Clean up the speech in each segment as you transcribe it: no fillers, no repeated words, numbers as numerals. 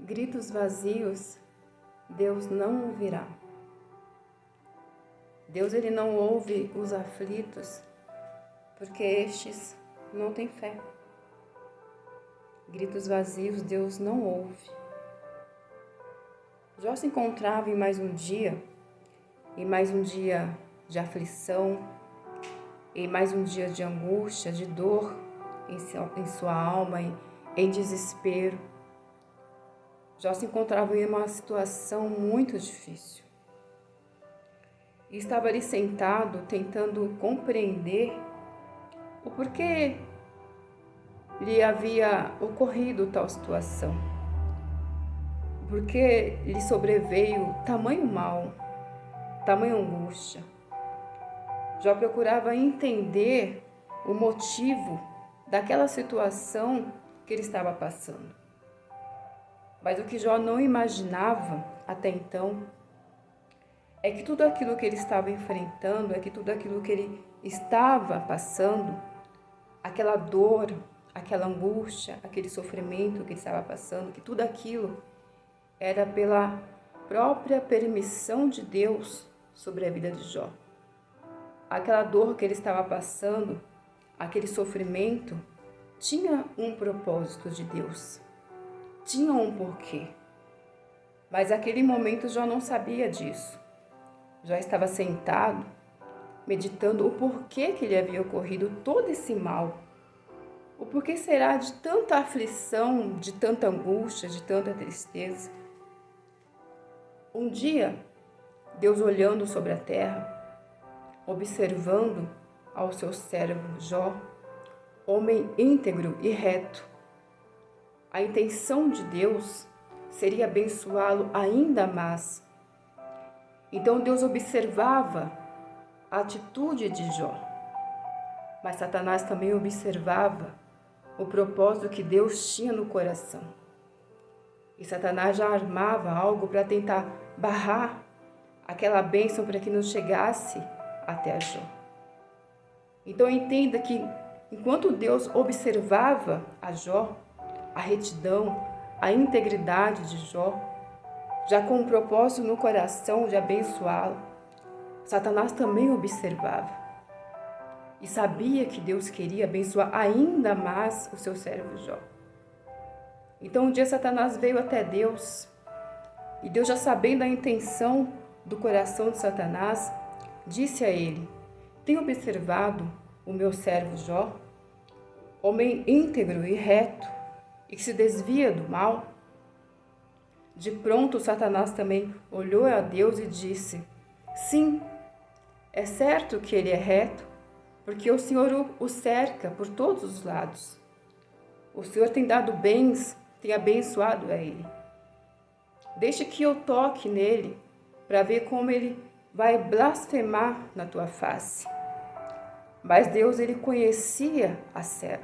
Gritos vazios, Deus não ouvirá. Deus ele não ouve os aflitos, porque estes não têm fé. Gritos vazios, Deus não ouve. Jó se encontrava em mais um dia de aflição, em mais um dia de angústia, de dor em sua alma, em desespero. Jó se encontrava em uma situação muito difícil. E estava ali sentado, tentando compreender o porquê lhe havia ocorrido tal situação. Porque lhe sobreveio tamanho mal, tamanha angústia. Jó procurava entender o motivo daquela situação que ele estava passando. Mas o que Jó não imaginava até então é que tudo aquilo que ele estava enfrentando, é que tudo aquilo que ele estava passando, aquela dor, aquela angústia, aquele sofrimento que ele estava passando, que tudo aquilo era pela própria permissão de Deus sobre a vida de Jó. Aquela dor que ele estava passando, aquele sofrimento, tinha um propósito de Deus. Tinha um porquê. Mas naquele momento Jó não sabia disso. Jó estava sentado, meditando o porquê que lhe havia ocorrido todo esse mal. O porquê será de tanta aflição, de tanta angústia, de tanta tristeza. Um dia, Deus olhando sobre a terra, observando ao seu servo Jó, homem íntegro e reto, a intenção de Deus seria abençoá-lo ainda mais. Então Deus observava a atitude de Jó, mas Satanás também observava o propósito que Deus tinha no coração. E Satanás já armava algo para tentar barrar aquela bênção para que não chegasse até a Jó. Então entenda que enquanto Deus observava a Jó, a retidão, a integridade de Jó, já com um propósito no coração de abençoá-lo, Satanás também observava e sabia que Deus queria abençoar ainda mais o seu servo Jó. Então um dia Satanás veio até Deus e Deus, já sabendo a intenção do coração de Satanás, disse a ele: tenho observado o meu servo Jó, homem íntegro e reto, e que se desvia do mal. De pronto, Satanás também olhou a Deus e disse: sim, é certo que ele é reto, porque o Senhor o cerca por todos os lados. O Senhor tem dado bens, tem abençoado a ele. Deixe que eu toque nele, para ver como ele vai blasfemar na tua face. Mas Deus, ele conhecia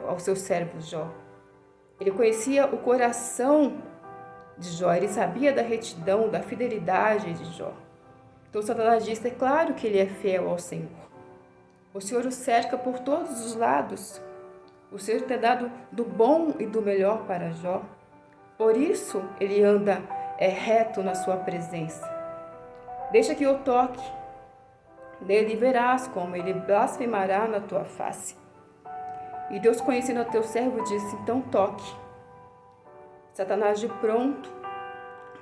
ao seu servo Jó. Ele conhecia o coração de Jó, ele sabia da retidão, da fidelidade de Jó. Então Satanás disse: é claro que ele é fiel ao Senhor. O Senhor o cerca por todos os lados. O Senhor tem dado do bom e do melhor para Jó. Por isso ele anda reto na sua presença. Deixa que eu toque nele e verás como ele blasfemará na tua face. E Deus, conhecendo o teu servo, disse: então toque. Satanás de pronto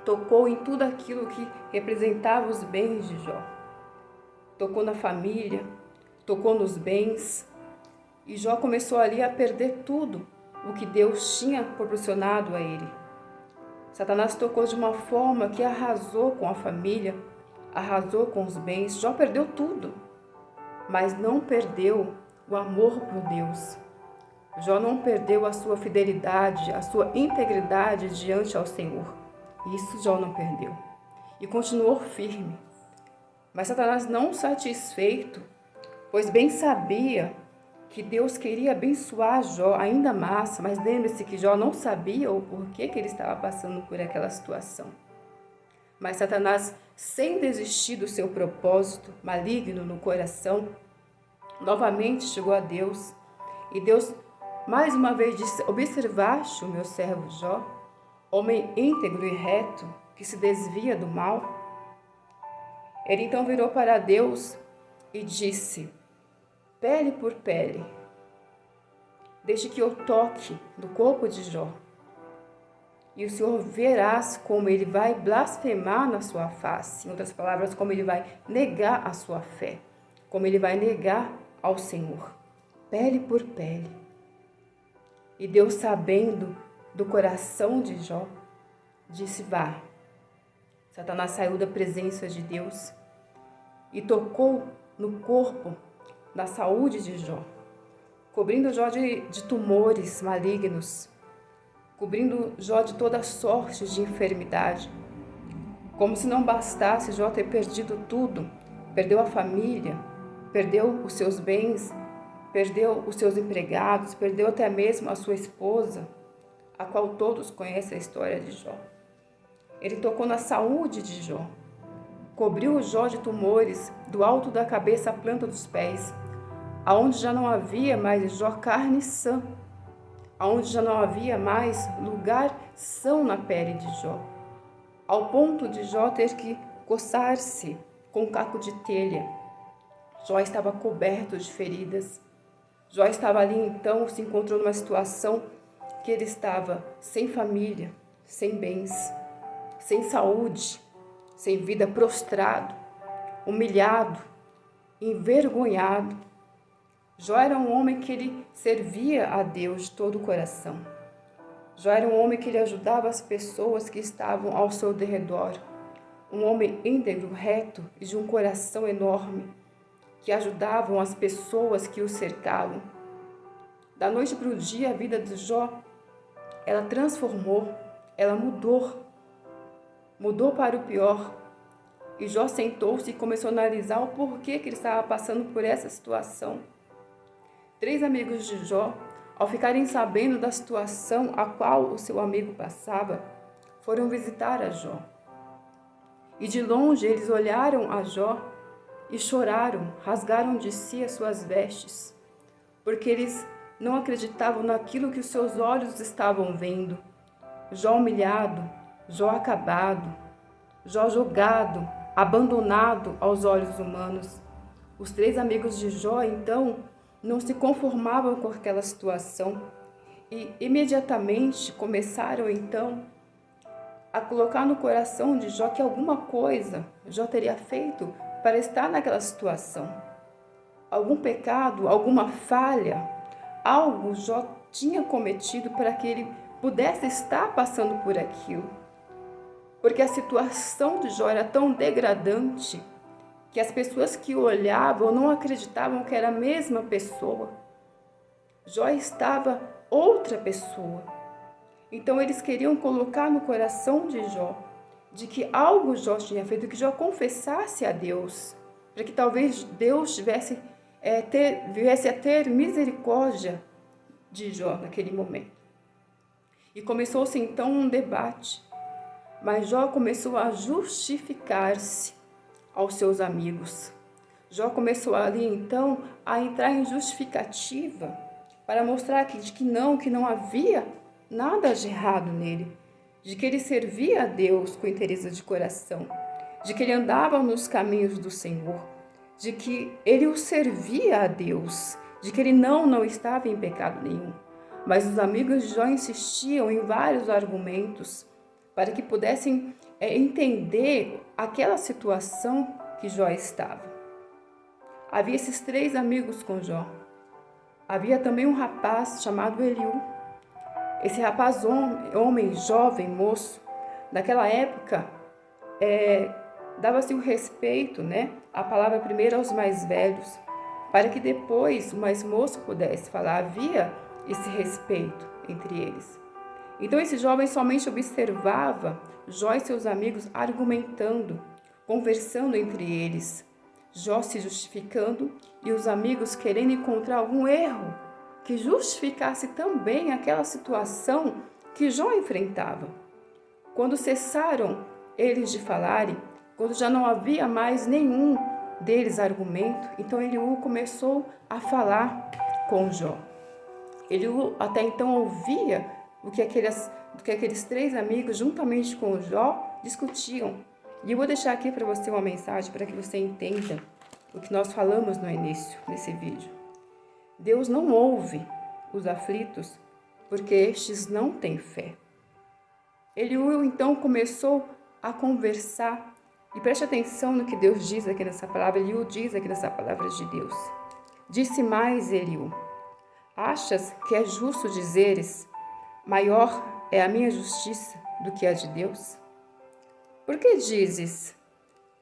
tocou em tudo aquilo que representava os bens de Jó. Tocou na família, tocou nos bens, e Jó começou ali a perder tudo o que Deus tinha proporcionado a ele. Satanás tocou de uma forma que arrasou com a família, arrasou com os bens. Jó perdeu tudo, mas não perdeu o amor por Deus. Jó não perdeu a sua fidelidade, a sua integridade diante ao Senhor. Isso Jó não perdeu. E continuou firme. Mas Satanás, não satisfeito, pois bem sabia que Deus queria abençoar Jó ainda mais, mas lembre-se que Jó não sabia o porquê que ele estava passando por aquela situação. Mas Satanás, sem desistir do seu propósito maligno no coração, novamente chegou a Deus. E Deus mais uma vez disse: observaste o meu servo Jó? homem íntegro e reto, que se desvia do mal? Ele então virou para Deus e disse: pele por pele, deixe que eu toque no corpo de Jó, e o Senhor verás como ele vai blasfemar na sua face. Em outras palavras, como ele vai negar a sua fé, como ele vai negar ao Senhor. Pele por pele. E Deus, sabendo do coração de Jó, disse: vá. Satanás saiu da presença de Deus e tocou no corpo, na saúde de Jó, cobrindo Jó de tumores malignos, cobrindo Jó de toda sorte de enfermidade. Como se não bastasse Jó ter perdido tudo, perdeu a família, perdeu os seus bens, perdeu os seus empregados, perdeu até mesmo a sua esposa, a qual todos conhecem a história de Jó. Ele tocou na saúde de Jó, cobriu Jó de tumores, do alto da cabeça à planta dos pés, aonde já não havia mais Jó carne sã, aonde já não havia mais lugar são na pele de Jó, ao ponto de Jó ter que coçar-se com um caco de telha. Jó estava coberto de feridas. Jó estava ali, então, se encontrou numa situação que ele estava sem família, sem bens, sem saúde, sem vida, prostrado, humilhado, envergonhado. Jó era um homem que ele servia a Deus de todo o coração. Jó era um homem que ele ajudava as pessoas que estavam ao seu derredor. Um homem íntegro, reto e de um coração enorme, que ajudavam as pessoas que o cercavam. Da noite para o dia, a vida de Jó, ela transformou, ela mudou para o pior. E Jó sentou-se e começou a analisar o porquê que ele estava passando por essa situação. 3 amigos de Jó, ao ficarem sabendo da situação a qual o seu amigo passava, foram visitar a Jó. E de longe eles olharam a Jó e choraram, rasgaram de si as suas vestes, porque eles não acreditavam naquilo que os seus olhos estavam vendo. Jó humilhado, Jó acabado, Jó jogado, abandonado aos olhos humanos. Os 3 amigos de Jó, então, não se conformavam com aquela situação e imediatamente começaram, então, a colocar no coração de Jó que alguma coisa Jó teria feito para estar naquela situação. Algum pecado, alguma falha, algo Jó tinha cometido para que ele pudesse estar passando por aquilo. Porque a situação de Jó era tão degradante que as pessoas que o olhavam não acreditavam que era a mesma pessoa. Jó estava outra pessoa. Então eles queriam colocar no coração de Jó de que algo Jó tinha feito, que Jó confessasse a Deus, para que talvez Deus viesse a ter misericórdia de Jó naquele momento. E começou-se então um debate, mas Jó começou a justificar-se aos seus amigos. Jó começou ali então a entrar em justificativa para mostrar que não havia nada de errado nele, de que ele servia a Deus com interesse de coração, de que ele andava nos caminhos do Senhor, de que ele o servia a Deus, de que ele não estava em pecado nenhum. Mas os amigos de Jó insistiam em vários argumentos para que pudessem entender aquela situação que Jó estava. Havia esses 3 amigos com Jó. Havia também um rapaz chamado Eliú. Esse rapaz, homem jovem, moço, naquela época, dava-se o respeito, a palavra primeiro aos mais velhos, para que depois o mais moço pudesse falar. Havia esse respeito entre eles. Então esse jovem somente observava Jó e seus amigos argumentando, conversando entre eles, Jó se justificando e os amigos querendo encontrar algum erro que justificasse também aquela situação que Jó enfrentava. Quando cessaram eles de falarem, quando já não havia mais nenhum deles argumento, então Eliú começou a falar com Jó. Eliú até então ouvia do que aqueles 3 amigos, juntamente com o Jó, discutiam. E eu vou deixar aqui para você uma mensagem para que você entenda o que nós falamos no início desse vídeo. Deus não ouve os aflitos porque estes não têm fé. Eliú então começou a conversar, e preste atenção no que Deus diz aqui nessa palavra. Eliú diz aqui nessa palavra de Deus. Disse mais Eliú: achas que é justo dizeres, maior é a minha justiça do que a de Deus? Por que dizes,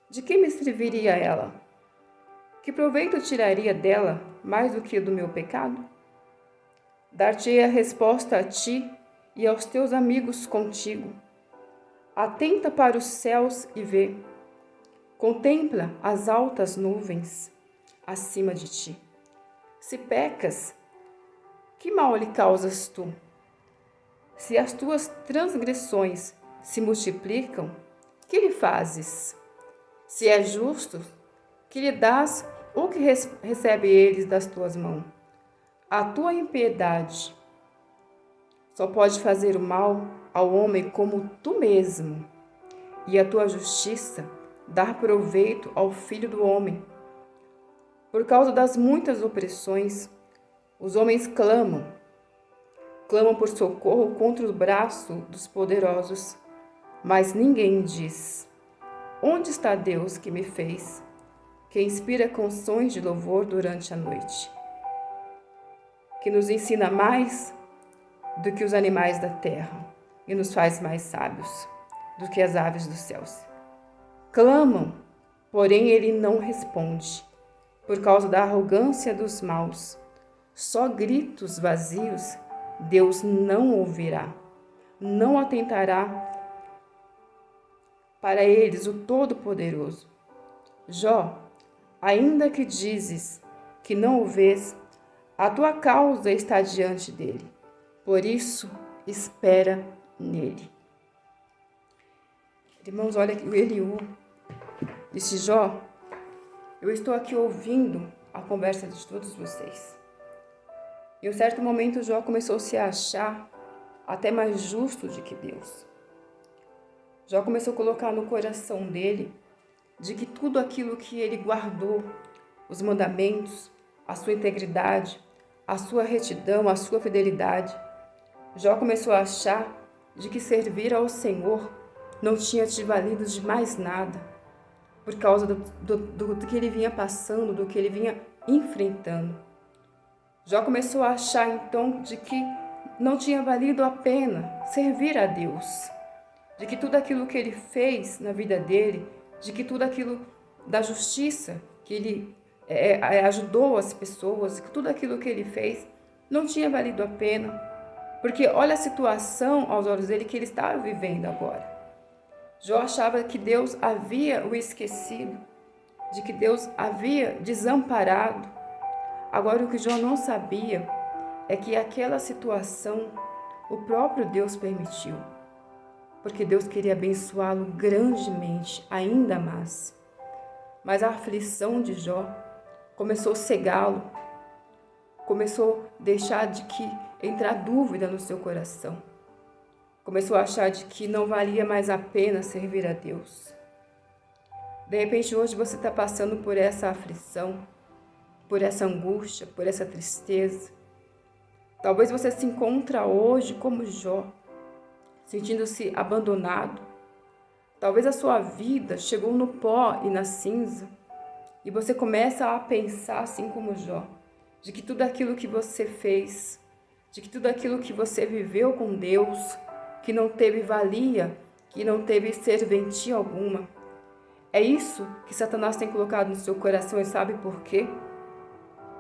de que me serviria ela? Que proveito tiraria dela mais do que do meu pecado? Dar-te-ei a resposta a ti e aos teus amigos contigo. Atenta para os céus e vê. Contempla as altas nuvens acima de ti. Se pecas, que mal lhe causas tu? Se as tuas transgressões se multiplicam, que lhe fazes? Se é justo, que lhe dás o que recebe eles das tuas mãos? A tua impiedade só pode fazer o mal ao homem como tu mesmo, e a tua justiça dar proveito ao filho do homem. Por causa das muitas opressões, os homens clamam por socorro contra o braço dos poderosos, mas ninguém diz: onde está Deus que me fez, que inspira canções de louvor durante a noite, que nos ensina mais do que os animais da terra e nos faz mais sábios do que as aves dos céus? Clamam, porém ele não responde, por causa da arrogância dos maus. Só gritos vazios Deus não ouvirá, não atentará para eles o Todo-Poderoso. Jó, ainda que dizes que não o vês, a tua causa está diante dele, por isso espera nele. Irmãos, olha que o Eliú disse: Jó, eu estou aqui ouvindo a conversa de todos vocês. Em um certo momento, Jó começou a se achar até mais justo do que Deus. Jó começou a colocar no coração dele de que tudo aquilo que ele guardou, os mandamentos, a sua integridade, a sua retidão, a sua fidelidade, Jó começou a achar de que servir ao Senhor não tinha te valido de mais nada, por causa do que ele vinha passando, do que ele vinha enfrentando. Jó começou a achar então de que não tinha valido a pena servir a Deus, de que tudo aquilo que ele fez na vida dele, de que tudo aquilo da justiça que ele ajudou as pessoas, que tudo aquilo que ele fez não tinha valido a pena, porque olha a situação aos olhos dele que ele estava vivendo agora. Jó achava que Deus havia o esquecido, de que Deus havia desamparado. Agora o que Jó não sabia é que aquela situação o próprio Deus permitiu, porque Deus queria abençoá-lo grandemente, ainda mais. Mas a aflição de Jó começou a cegá-lo, começou a deixar de que entrar dúvida no seu coração. Começou a achar de que não valia mais a pena servir a Deus. De repente, hoje você está passando por essa aflição, por essa angústia, por essa tristeza. Talvez você se encontre hoje como Jó, sentindo-se abandonado. Talvez a sua vida chegou no pó e na cinza, e você começa a pensar assim como Jó, de que tudo aquilo que você fez, de que tudo aquilo que você viveu com Deus, que não teve valia, que não teve serventia alguma. É isso que Satanás tem colocado no seu coração, e sabe por quê?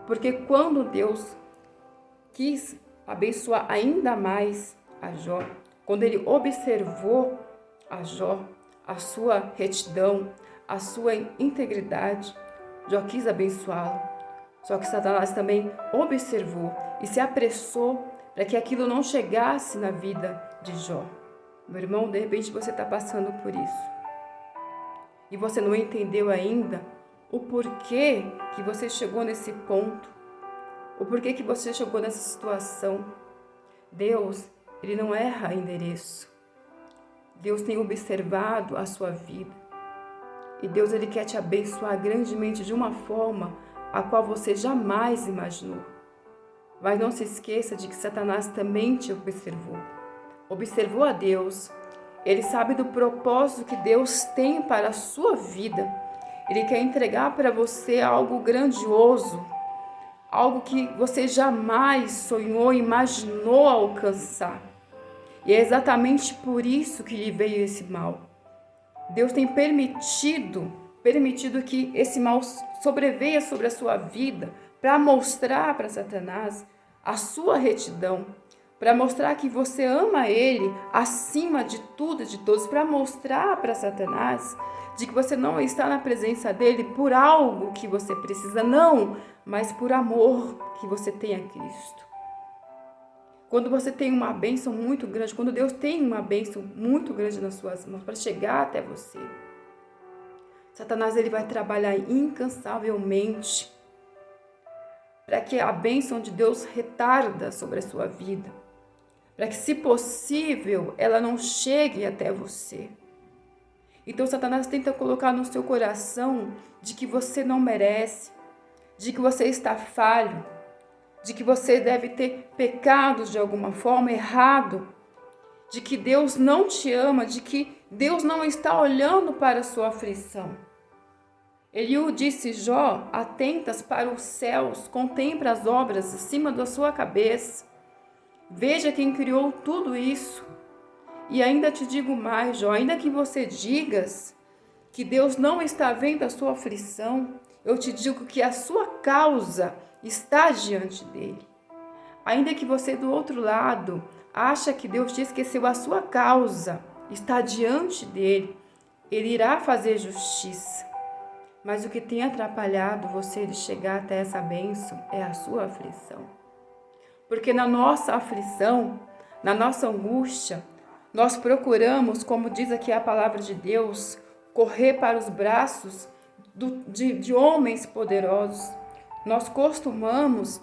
Porque quando Deus quis abençoar ainda mais a Jó, quando ele observou a Jó, a sua retidão, a sua integridade, Jó quis abençoá-lo. Só que Satanás também observou e se apressou para que aquilo não chegasse na vida de Jó. Meu irmão, de repente você está passando por isso. E você não entendeu ainda o porquê que você chegou nesse ponto. O porquê que você chegou nessa situação. Deus, Ele não erra endereço. Deus tem observado a sua vida. E Deus, Ele quer te abençoar grandemente de uma forma a qual você jamais imaginou. Mas não se esqueça de que Satanás também te observou. Observou a Deus. Ele sabe do propósito que Deus tem para a sua vida. Ele quer entregar para você algo grandioso, algo que você jamais sonhou, imaginou alcançar. E é exatamente por isso que lhe veio esse mal. Deus tem permitido que esse mal sobreveia sobre a sua vida para mostrar para Satanás a sua retidão, para mostrar que você ama ele acima de tudo e de todos, para mostrar para Satanás de que você não está na presença dele por algo que você precisa, não, mas por amor que você tem a Cristo. Quando você tem uma bênção muito grande, quando Deus tem uma bênção muito grande nas suas mãos para chegar até você, Satanás ele vai trabalhar incansavelmente para que a bênção de Deus retarda sobre a sua vida, para que, se possível, ela não chegue até você. Então, Satanás tenta colocar no seu coração de que você não merece, de que você está falho, de que você deve ter pecados de alguma forma, errado, de que Deus não te ama, de que Deus não está olhando para a sua aflição. Eliú disse: Jó, atentas para os céus, contempla as obras acima da sua cabeça. Veja quem criou tudo isso. E ainda te digo mais, Jó, ainda que você digas que Deus não está vendo a sua aflição, eu te digo que a sua causa está diante dele. Ainda que você do outro lado acha que Deus te esqueceu, a sua causa está diante dele. Ele irá fazer justiça. Mas o que tem atrapalhado você de chegar até essa bênção é a sua aflição. Porque na nossa aflição, na nossa angústia, nós procuramos, como diz aqui a palavra de Deus, correr para os braços de homens poderosos. Nós costumamos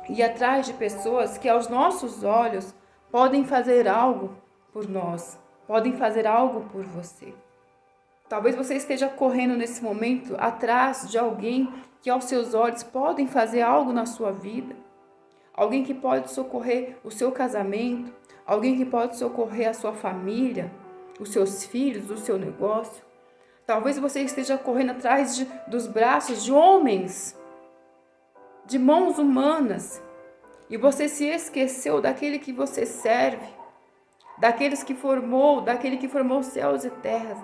ir atrás de pessoas que aos nossos olhos podem fazer algo por nós, podem fazer algo por você. Talvez você esteja correndo nesse momento atrás de alguém que aos seus olhos podem fazer algo na sua vida. Alguém que pode socorrer o seu casamento, alguém que pode socorrer a sua família, os seus filhos, o seu negócio. Talvez você esteja correndo atrás dos braços de homens, de mãos humanas, e você se esqueceu daquele que você serve, daquele que formou céus e terras.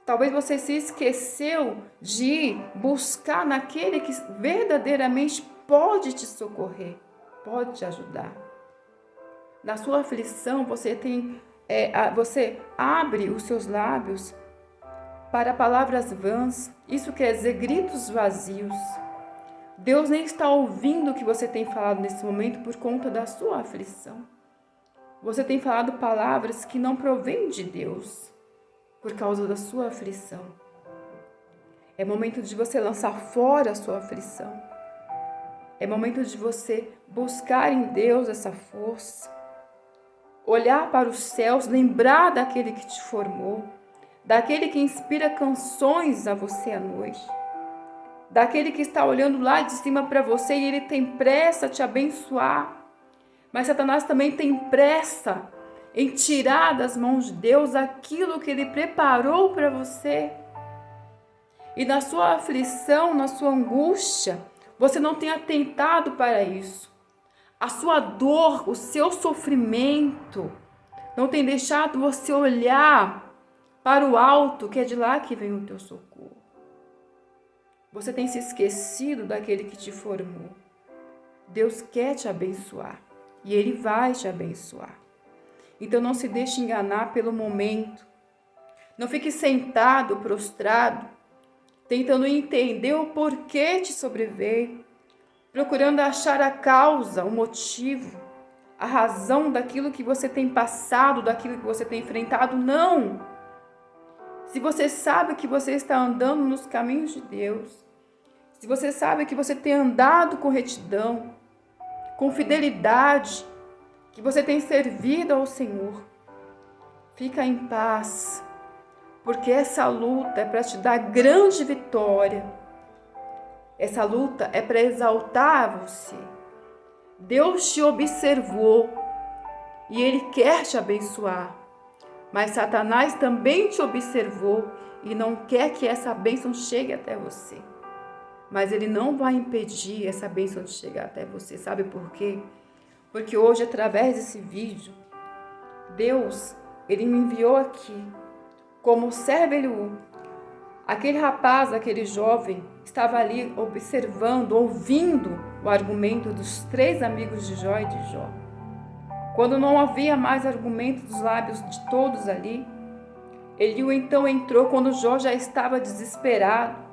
Talvez você se esqueceu de buscar naquele que verdadeiramente pode te socorrer, pode te ajudar. Na sua aflição, você abre os seus lábios para palavras vãs, isso quer dizer gritos vazios. Deus nem está ouvindo o que você tem falado nesse momento por conta da sua aflição. Você tem falado palavras que não provêm de Deus por causa da sua aflição. É momento de você lançar fora a sua aflição. É momento de você buscar em Deus essa força. Olhar para os céus, lembrar daquele que te formou, daquele que inspira canções a você à noite, daquele que está olhando lá de cima para você e ele tem pressa te abençoar. Mas Satanás também tem pressa em tirar das mãos de Deus aquilo que ele preparou para você. E na sua aflição, na sua angústia, você não tem atentado para isso. A sua dor, o seu sofrimento, não tem deixado você olhar para o alto, que é de lá que vem o teu socorro. Você tem se esquecido daquele que te formou. Deus quer te abençoar e Ele vai te abençoar. Então não se deixe enganar pelo momento. Não fique sentado, prostrado, tentando entender o porquê te sobreveio, procurando achar a causa, o motivo, a razão daquilo que você tem passado, daquilo que você tem enfrentado. Não! Se você sabe que você está andando nos caminhos de Deus, se você sabe que você tem andado com retidão, com fidelidade, que você tem servido ao Senhor. Fica em paz, porque essa luta é para te dar grande vitória. Essa luta é para exaltar você. Deus te observou e Ele quer te abençoar. Mas Satanás também te observou e não quer que essa bênção chegue até você. Mas ele não vai impedir essa bênção de chegar até você. Sabe por quê? Porque hoje, através desse vídeo, Deus, Ele me enviou aqui como servo Eliú. Aquele rapaz, aquele jovem, estava ali observando, ouvindo o argumento dos 3 amigos de Jó e de Jó. Quando não havia mais argumento dos lábios de todos ali, Eliú então entrou quando Jó já estava desesperado,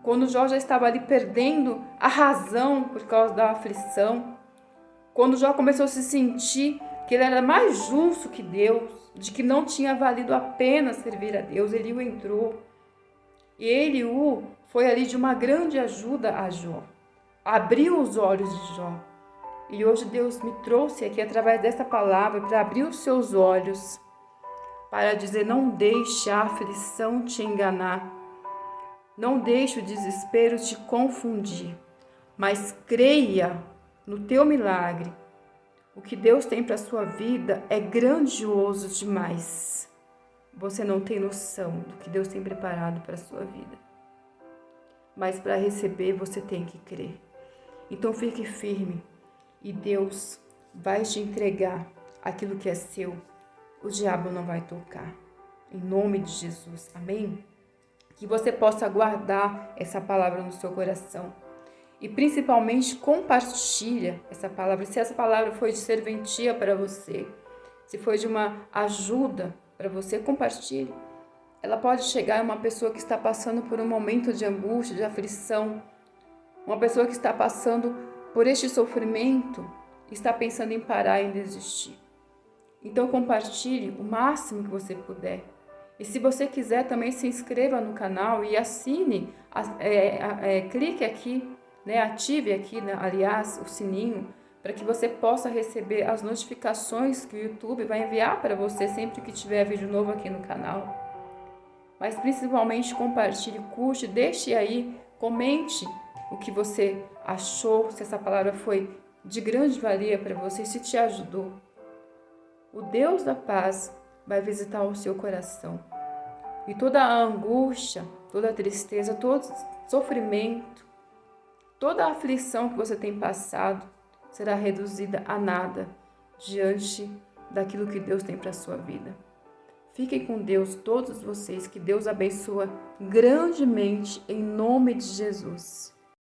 quando Jó já estava ali perdendo a razão por causa da aflição, quando Jó começou a se sentir que ele era mais justo que Deus, de que não tinha valido a pena servir a Deus, Eliú entrou. E Eliú foi ali de uma grande ajuda a Jó, abriu os olhos de Jó. E hoje Deus me trouxe aqui através dessa palavra para abrir os seus olhos, para dizer: não deixe a aflição te enganar, não deixe o desespero te confundir, mas creia no teu milagre. O que Deus tem para a sua vida é grandioso demais. Você não tem noção do que Deus tem preparado para a sua vida. Mas para receber você tem que crer. Então fique firme. E Deus vai te entregar aquilo que é seu. O diabo não vai tocar. Em nome de Jesus. Amém? Que você possa guardar essa palavra no seu coração. E principalmente compartilha essa palavra. Se essa palavra foi de serventia para você, se foi de uma ajuda para você, compartilhe. Ela pode chegar a uma pessoa que está passando por um momento de angústia, de aflição. Uma pessoa que está passando por este sofrimento, está pensando em parar, em desistir. Então compartilhe o máximo que você puder. E se você quiser também se inscreva no canal e assine, clique aqui, ative aqui, aliás, o sininho, para que você possa receber as notificações que o YouTube vai enviar para você sempre que tiver vídeo novo aqui no canal. Mas principalmente compartilhe, curte, deixe aí, comente o que você achou, se essa palavra foi de grande valia para você, se te ajudou. O Deus da paz vai visitar o seu coração. E toda a angústia, toda a tristeza, todo sofrimento, toda a aflição que você tem passado será reduzida a nada diante daquilo que Deus tem para a sua vida. Fiquem com Deus, todos vocês, que Deus abençoe grandemente em nome de Jesus.